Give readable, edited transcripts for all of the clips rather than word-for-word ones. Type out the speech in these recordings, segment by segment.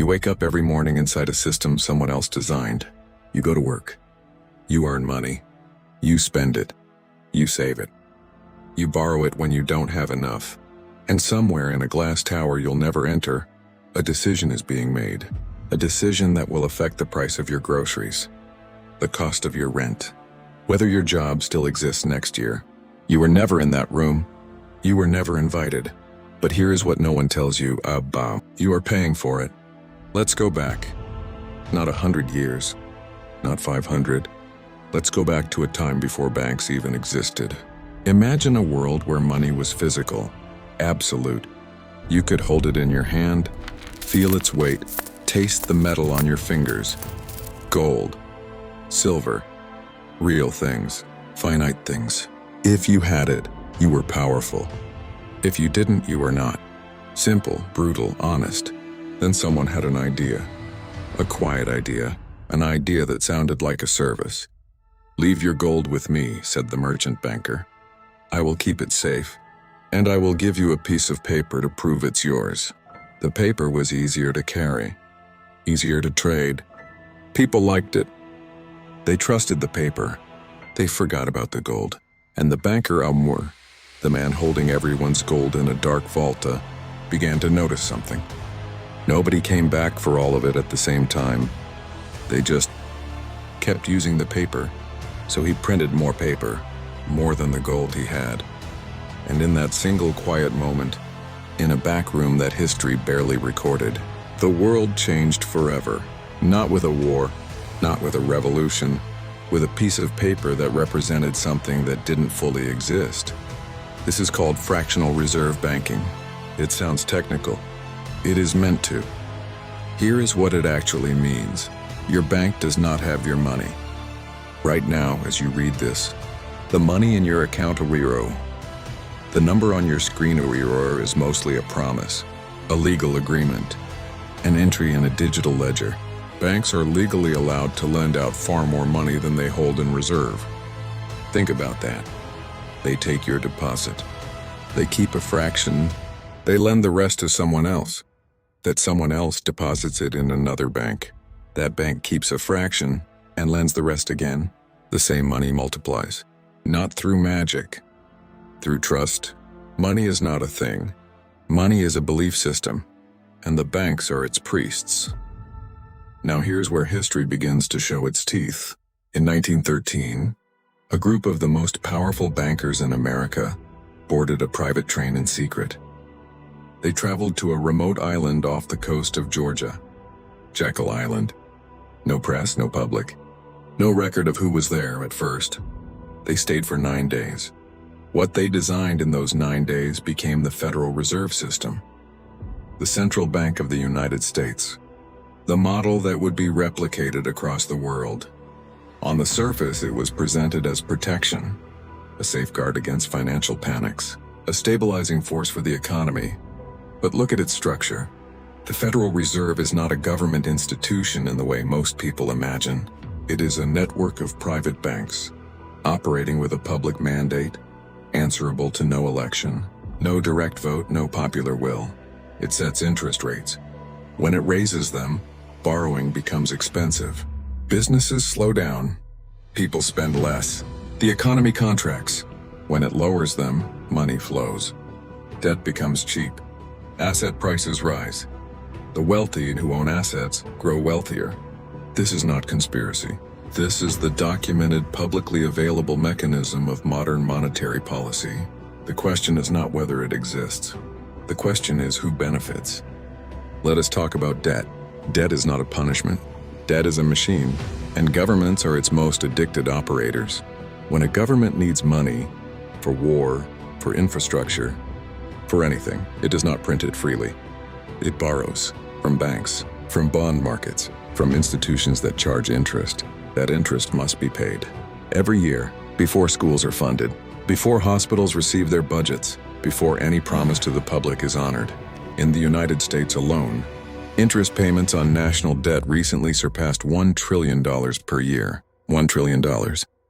You wake up every morning inside a system someone else designed. You go to work. You earn money. You spend it. You save it. You borrow it when you don't have enough. And somewhere in a glass tower you'll never enter, a decision is being made. A decision that will affect the price of your groceries, the cost of your rent, whether your job still exists next year. You were never in that room. You were never invited. But here is what no one tells you, you are paying for it. Let's go back. Not 100 years, not 500. Let's go back to a time before banks even existed. Imagine a world where money was physical, absolute. You could hold it in your hand, feel its weight, taste the metal on your fingers. Gold, silver, real things, finite things. If you had it, you were powerful. If you didn't, you were not. Simple, brutal, honest. Then someone had an idea. A quiet idea. An idea that sounded like a service. "Leave your gold with me," said the merchant banker. "I will keep it safe, and I will give you a piece of paper to prove it's yours." The paper was easier to carry, easier to trade. People liked it. They trusted the paper. They forgot about the gold. And the banker Amur, the man holding everyone's gold in a dark vault, began to notice something. Nobody came back for all of it at the same time. They just kept using the paper. So he printed more paper, more than the gold he had. And in that single quiet moment, in a back room that history barely recorded, the world changed forever. Not with a war, not with a revolution, with a piece of paper that represented something that didn't fully exist. This is called fractional reserve banking. It sounds technical. It is meant to. Here is what it actually means. Your bank does not have your money. Right now, as you read this, the money in your account Ariro. The number on your screen Ariro is mostly a promise, a legal agreement, an entry in a digital ledger. Banks are legally allowed to lend out far more money than they hold in reserve. Think about that. They take your deposit. They keep a fraction. They lend the rest to someone else. That someone else deposits it in another bank. That bank keeps a fraction and lends the rest again. The same money multiplies. Not through magic. Through trust. Money is not a thing. Money is a belief system, and the banks are its priests. Now here's where history begins to show its teeth. In 1913, a group of the most powerful bankers in America boarded a private train in secret. They traveled to a remote island off the coast of Georgia, Jekyll Island. No press, no public. No record of who was there at first. They stayed for 9 days. What they designed in those 9 days became the Federal Reserve System, the central bank of the United States, the model that would be replicated across the world. On the surface, it was presented as protection, a safeguard against financial panics, a stabilizing force for the economy. But look at its structure. The Federal Reserve is not a government institution in the way most people imagine. It is a network of private banks, operating with a public mandate, answerable to no election, no direct vote, no popular will. It sets interest rates. When it raises them, borrowing becomes expensive. Businesses slow down. People spend less. The economy contracts. When it lowers them, money flows. Debt becomes cheap. Asset prices rise. The wealthy who own assets grow wealthier. This is not conspiracy. This is the documented, publicly available mechanism of modern monetary policy. The question is not whether it exists. The question is who benefits. Let us talk about debt. Debt is not a punishment. Debt is a machine, and governments are its most addicted operators. When a government needs money for war, for infrastructure, for anything, it does not print it freely. It borrows from banks, from bond markets, from institutions that charge interest. That interest must be paid every year, before schools are funded, before hospitals receive their budgets, before any promise to the public is honored. In the United States alone, interest payments on national debt recently surpassed $1 trillion per year. $1 trillion,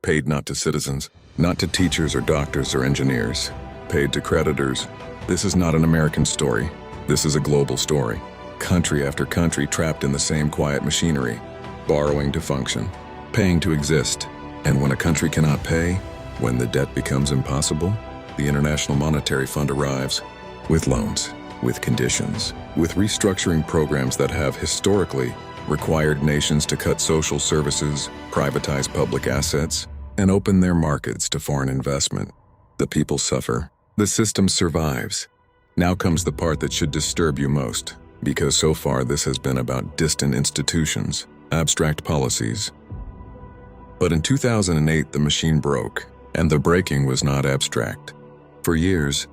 paid not to citizens, not to teachers or doctors or engineers, paid to creditors. This is not an American story. This is a global story. country after country trapped in the same quiet machinery, borrowing to function, paying to exist. And when a country cannot pay, when the debt becomes impossible, the International Monetary Fund arrives with loans, with conditions, with restructuring programs that have historically required nations to cut social services, privatize public assets, and open their markets to foreign investment. The people suffer. The system survives. Now comes the part that should disturb you most, because so far this has been about distant institutions, abstract policies. But in 2008, the machine broke, and the breaking was not abstract. For years,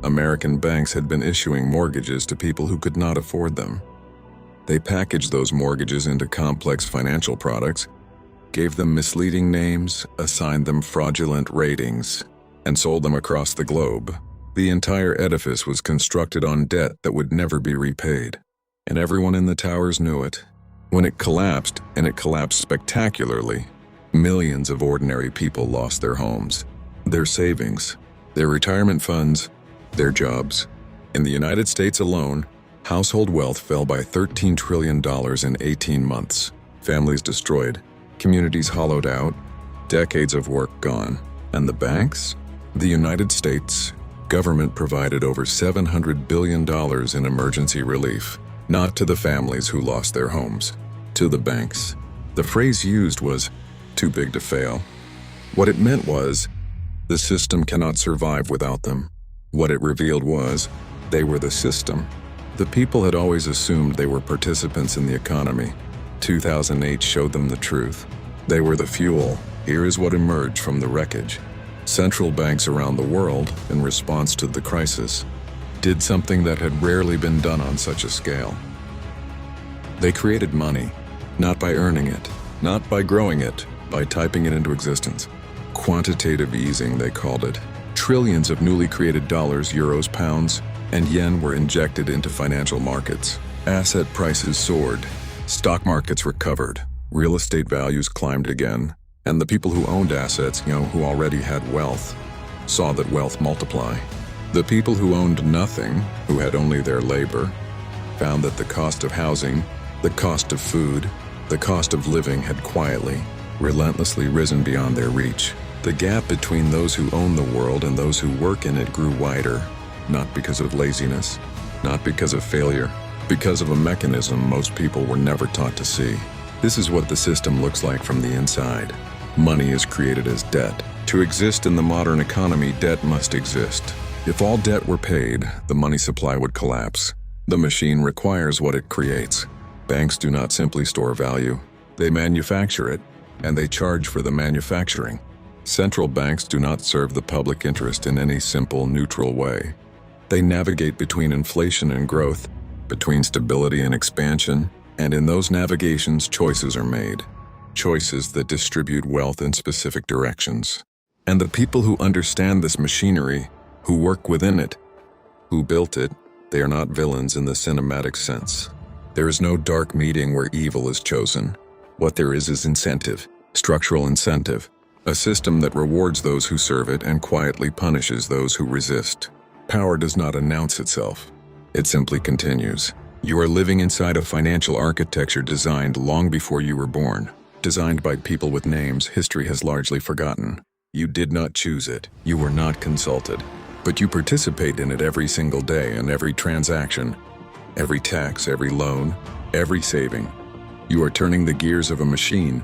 American banks had been issuing mortgages to people who could not afford them. They packaged those mortgages into complex financial products, gave them misleading names, assigned them fraudulent ratings, and sold them across the globe. The entire edifice was constructed on debt that would never be repaid, and everyone in the towers knew it. When it collapsed, and it collapsed spectacularly, millions of ordinary people lost their homes, their savings, their retirement funds, their jobs. In the United States alone, household wealth fell by $13 trillion in 18 months. Families destroyed, communities hollowed out, decades of work gone. And the banks? The United States government provided over $700 billion in emergency relief, not to the families who lost their homes, to the banks. The phrase used was, "too big to fail." What it meant was, the system cannot survive without them. What it revealed was, they were the system. The people had always assumed they were participants in the economy. 2008 showed them the truth. They were the fuel. Here is what emerged from the wreckage. Central banks around the world, in response to the crisis, did something that had rarely been done on such a scale. They created money, not by earning it, not by growing it, by typing it into existence. Quantitative easing, they called it. Trillions of newly created dollars, euros, pounds, and yen were injected into financial markets. Asset prices soared. Stock markets recovered. Real estate values climbed again. And the people who owned assets, who already had wealth, saw that wealth multiply. The people who owned nothing, who had only their labor, found that the cost of housing, the cost of food, the cost of living had quietly, relentlessly risen beyond their reach. The gap between those who own the world and those who work in it grew wider, not because of laziness, not because of failure, because of a mechanism most people were never taught to see. This is what the system looks like from the inside. Money is created as debt. To exist in the modern economy, debt must exist. If all debt were paid, the money supply would collapse. The machine requires what it creates. Banks do not simply store value. They manufacture it, and they charge for the manufacturing. Central banks do not serve the public interest in any simple, neutral way. They navigate between inflation and growth, between stability and expansion, and in those navigations, choices are made. Choices that distribute wealth in specific directions. And the people who understand this machinery, who work within it, who built it, they are not villains in the cinematic sense. There is no dark meeting where evil is chosen. What there is incentive, structural incentive, a system that rewards those who serve it and quietly punishes those who resist. Power does not announce itself. It simply continues. You are living inside a financial architecture designed long before you were born. Designed by people with names history has largely forgotten. You did not choose it. You were not consulted. But you participate in it every single day and every transaction, every tax, every loan, every saving. You are turning the gears of a machine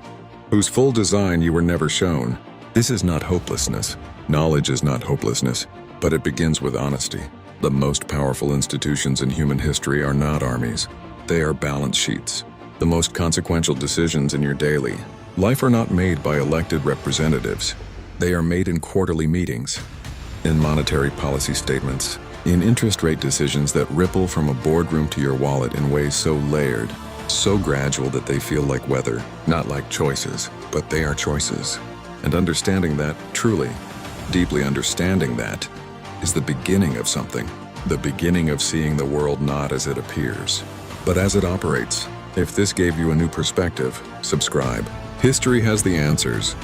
whose full design you were never shown. This is not hopelessness. Knowledge is not hopelessness, but it begins with honesty. The most powerful institutions in human history are not armies. They are balance sheets. The most consequential decisions in your daily life are not made by elected representatives. They are made in quarterly meetings, in monetary policy statements, in interest rate decisions that ripple from a boardroom to your wallet in ways so layered, so gradual that they feel like weather, not like choices, but they are choices. And understanding that, truly, deeply understanding that, is the beginning of something. The beginning of seeing the world not as it appears, but as it operates. If this gave you a new perspective, subscribe. History has the answers.